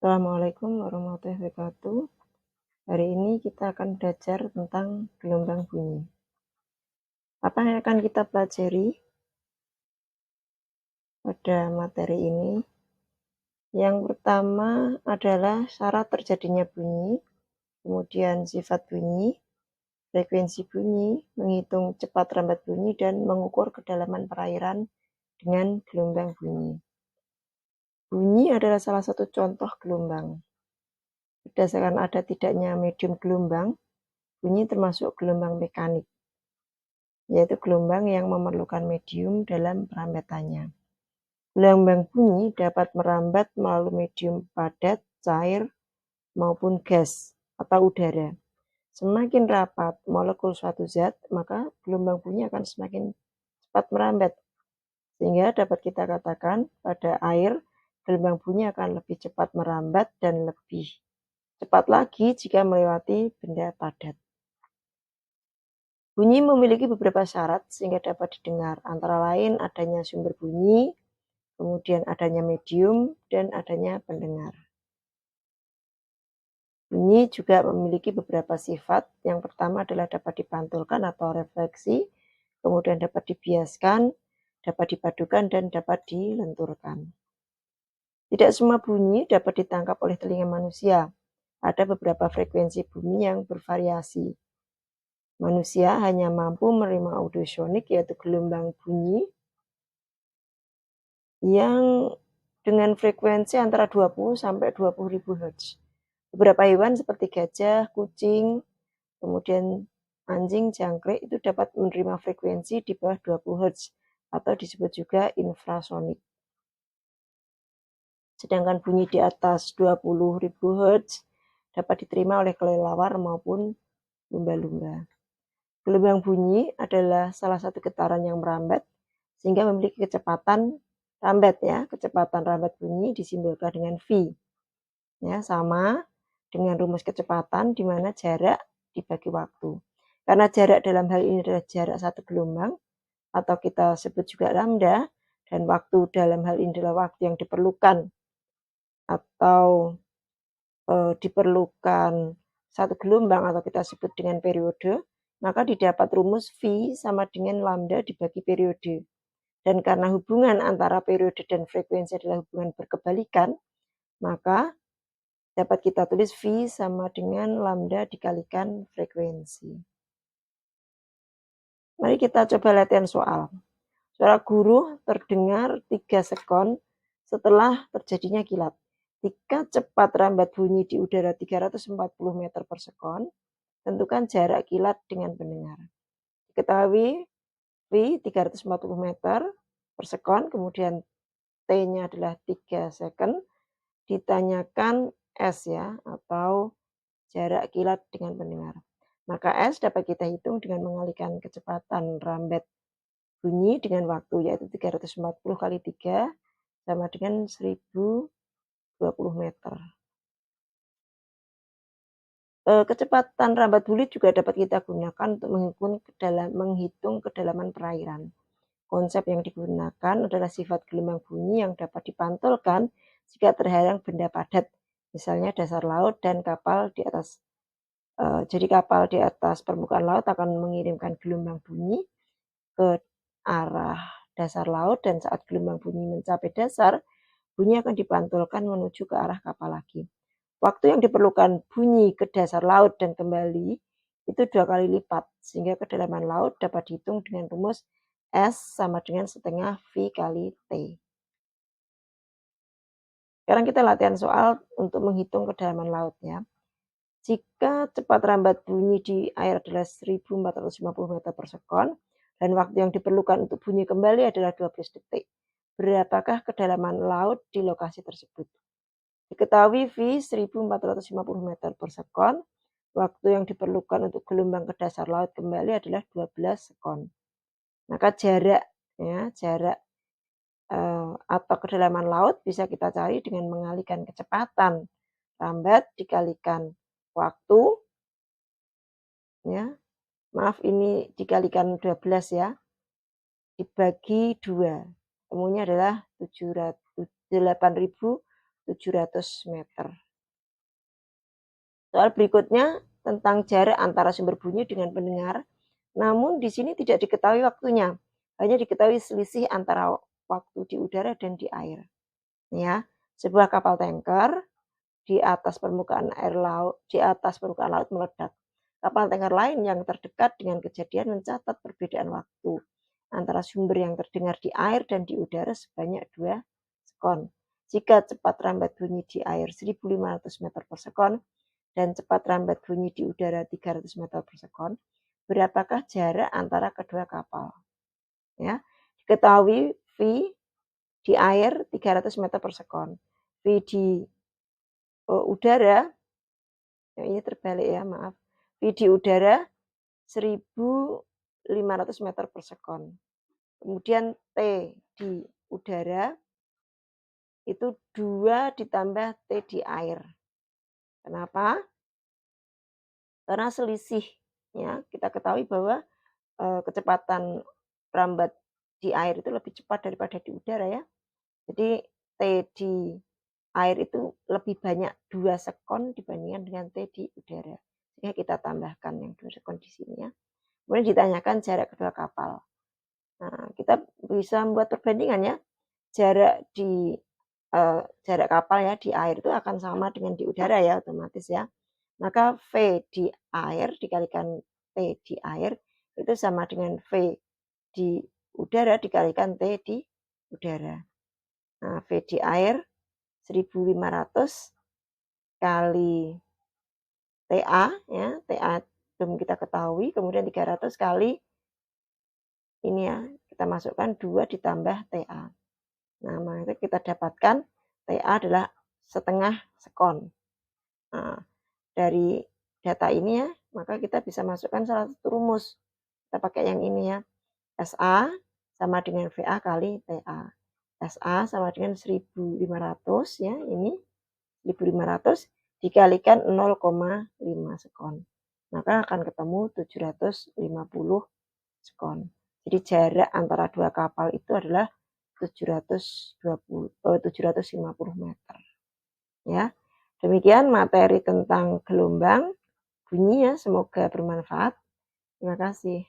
Assalamualaikum warahmatullahi wabarakatuh. Hari ini kita akan belajar tentang gelombang bunyi. Apa yang akan kita pelajari pada materi ini? Yang pertama adalah syarat terjadinya bunyi, kemudian sifat bunyi, frekuensi bunyi, menghitung cepat rambat bunyi, dan mengukur kedalaman perairan dengan gelombang bunyi. Bunyi adalah salah satu contoh gelombang. Berdasarkan ada tidaknya medium gelombang, bunyi termasuk gelombang mekanik, yaitu gelombang yang memerlukan medium dalam perambatannya. Gelombang bunyi dapat merambat melalui medium padat, cair, maupun gas atau udara. Semakin rapat molekul suatu zat, maka gelombang bunyi akan semakin cepat merambat. Sehingga dapat kita katakan pada air, gelombang bunyi akan lebih cepat merambat dan lebih cepat lagi jika melewati benda padat. Bunyi memiliki beberapa syarat sehingga dapat didengar, antara lain adanya sumber bunyi, kemudian adanya medium, dan adanya pendengar. Bunyi juga memiliki beberapa sifat. Yang pertama adalah dapat dipantulkan atau refleksi, kemudian dapat dibiaskan, dapat dipadukan, dan dapat dilenturkan. Tidak semua bunyi dapat ditangkap oleh telinga manusia. Ada beberapa frekuensi bunyi yang bervariasi. Manusia hanya mampu menerima audiosonik, yaitu gelombang bunyi yang dengan frekuensi antara 20 sampai 20.000 Hz. Beberapa hewan seperti gajah, kucing, kemudian anjing, jangkrik itu dapat menerima frekuensi di bawah 20 Hz atau disebut juga infrasonik. Sedangkan bunyi di atas 20.000 Hz dapat diterima oleh kelelawar maupun lumba-lumba. Gelombang bunyi adalah salah satu getaran yang merambat sehingga memiliki kecepatan rambat ya. Kecepatan rambat bunyi disimbolkan dengan V. Ya, sama dengan rumus kecepatan di mana jarak dibagi waktu. Karena jarak dalam hal ini adalah jarak satu gelombang atau kita sebut juga lambda, dan waktu dalam hal ini adalah waktu yang diperlukan atau diperlukan satu gelombang atau kita sebut dengan periode, maka didapat rumus V sama dengan lambda dibagi periode. Dan karena hubungan antara periode dan frekuensi adalah hubungan berkebalikan, maka dapat kita tulis V sama dengan lambda dikalikan frekuensi. Mari kita coba latihan soal. Suara guruh terdengar 3 sekon setelah terjadinya kilat. Jika cepat rambat bunyi di udara 340 meter per sekon, tentukan jarak kilat dengan pendengar. Diketahui V 340 meter per sekon, kemudian T-nya adalah 3 second, ditanyakan S ya, atau jarak kilat dengan pendengar. Maka S dapat kita hitung dengan mengalihkan kecepatan rambat bunyi dengan waktu, yaitu 340 kali 3 sama dengan 1020 meter. Kecepatan rambat bulit juga dapat kita gunakan untuk menghitung kedalaman perairan. Konsep yang digunakan adalah sifat gelombang bunyi yang dapat dipantulkan jika terhadang benda padat, misalnya dasar laut dan kapal di atas. Jadi kapal di atas permukaan laut akan mengirimkan gelombang bunyi ke arah dasar laut, dan saat gelombang bunyi mencapai dasar, bunyi akan dipantulkan menuju ke arah kapal lagi. Waktu yang diperlukan bunyi ke dasar laut dan kembali itu 2 kali lipat, sehingga kedalaman laut dapat dihitung dengan rumus S sama dengan setengah V kali T. Sekarang kita latihan soal untuk menghitung kedalaman laut ya. Jika cepat rambat bunyi di air adalah 1450 meter per sekon, dan waktu yang diperlukan untuk bunyi kembali adalah 12 detik. Berapakah kedalaman laut di lokasi tersebut? Diketahui V 1450 meter per sekon, waktu yang diperlukan untuk gelombang ke dasar laut kembali adalah 12 sekon. Maka jarak atau kedalaman laut bisa kita cari dengan mengalihkan kecepatan rambat dikalikan waktu ya. Maaf, ini dikalikan 12 ya. Dibagi 2. Temunya adalah 8.000 700 meter. Soal berikutnya tentang jarak antara sumber bunyi dengan pendengar. Namun di sini tidak diketahui waktunya. Hanya diketahui selisih antara waktu di udara dan di air. Ya, sebuah kapal tanker di atas permukaan laut meledak. Kapal tanker lain yang terdekat dengan kejadian mencatat perbedaan waktu antara sumber yang terdengar di air dan di udara sebanyak 2 sekon. Jika cepat rambat bunyi di air 1.500 meter per sekon dan cepat rambat bunyi di udara 300 meter per sekon, berapakah jarak antara kedua kapal? Ya, diketahui V di air 300 meter per sekon, V di udara, ya ini terbalik ya, maaf. V di udara 1.500 meter per sekon. Kemudian T di udara itu 2 ditambah T di air. Kenapa? Karena selisihnya kita ketahui bahwa kecepatan rambat di air itu lebih cepat daripada di udara ya. Jadi T di air itu lebih banyak 2 sekon dibandingkan dengan T di udara. Sehingga kita tambahkan yang 2 sekon di sini ya. Kemudian ditanyakan jarak kedua kapal. Nah, kita bisa membuat perbandingan ya. Jarak kapal ya di air itu akan sama dengan di udara ya otomatis ya. Maka V di air dikalikan T di air itu sama dengan V di udara dikalikan T di udara. Nah, V di air 1.500 kali TA ya, TA belum kita ketahui, kemudian 300 kali ini ya, kita masukkan 2 ditambah TA. Nah, maka kita dapatkan TA adalah setengah sekon. Nah, dari data ini ya, maka kita bisa masukkan salah satu rumus. Kita pakai yang ini ya. SA sama dengan VA kali TA. SA sama dengan 1.500 ya, ini 1.500 dikalikan 0,5 sekon. Maka akan ketemu 750 sekon. Jadi jarak antara dua kapal itu adalah 750 meter. Ya. Demikian materi tentang gelombang bunyi ya, semoga bermanfaat. Terima kasih.